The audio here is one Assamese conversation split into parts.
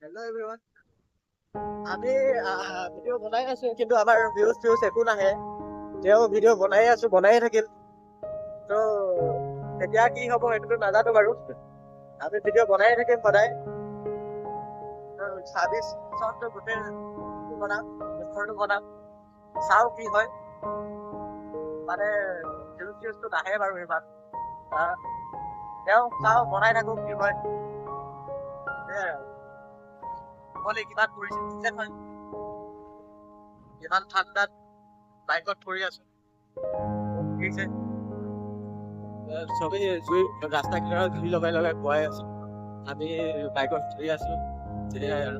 Hello' everyone. আমি ভিডিঅ' বনাই আছো, কিন্তু আমাৰ ভিউজ একো নাহে। তেওঁ ভিডিঅ' বনায়ে থাকিল। ত' এতিয়া কি হ'ব সেইটোতো নাজানো বাৰু। আমি ভিডিঅ' বনায়ে থাকিম সদায়। ছাব্বিছ চনটো গোটেই বনাম, বছৰটো বনাম। চাওঁ কি হয়। মানে ভিউজটো নাহে বাৰু ইমান। তেওঁ চাওঁ বনাই থাকো কি হয়। সেয়াই আৰু। কিমান পৰিস্থিতি হয়, ইমান ঠাণ্ডাত বাইকত ফুৰি আছো। চবেই ৰাস্তা কিনাৰত জুই লগাই খুৱাই আছো। আমি বাইকত ফুৰি আছো। সেয়াই আৰু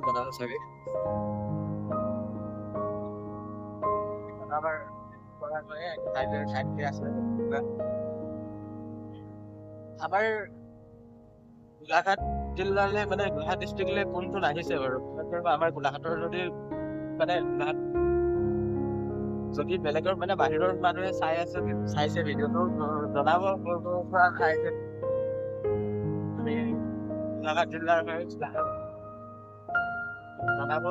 বনালো চাগে আমাৰ গোলাঘাট জিলালে মানে গোলাঘাট ডিষ্ট্ৰিক্টলৈ কোনটো আহিছে বাৰু? আমাৰ গোলাঘাটৰ যদি মানে যদি বেলেগৰ মানে বাহিৰৰ মানুহে চাইছে ভিডিঅ'টো জনাব ক'ৰ পৰা চাইছে। আমি গোলাঘাট জিলাৰ জনাব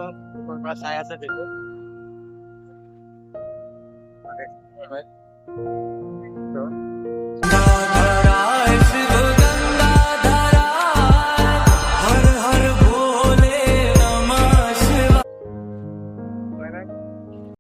ক'ৰ পৰা চাই আছে ভিডিঅ'।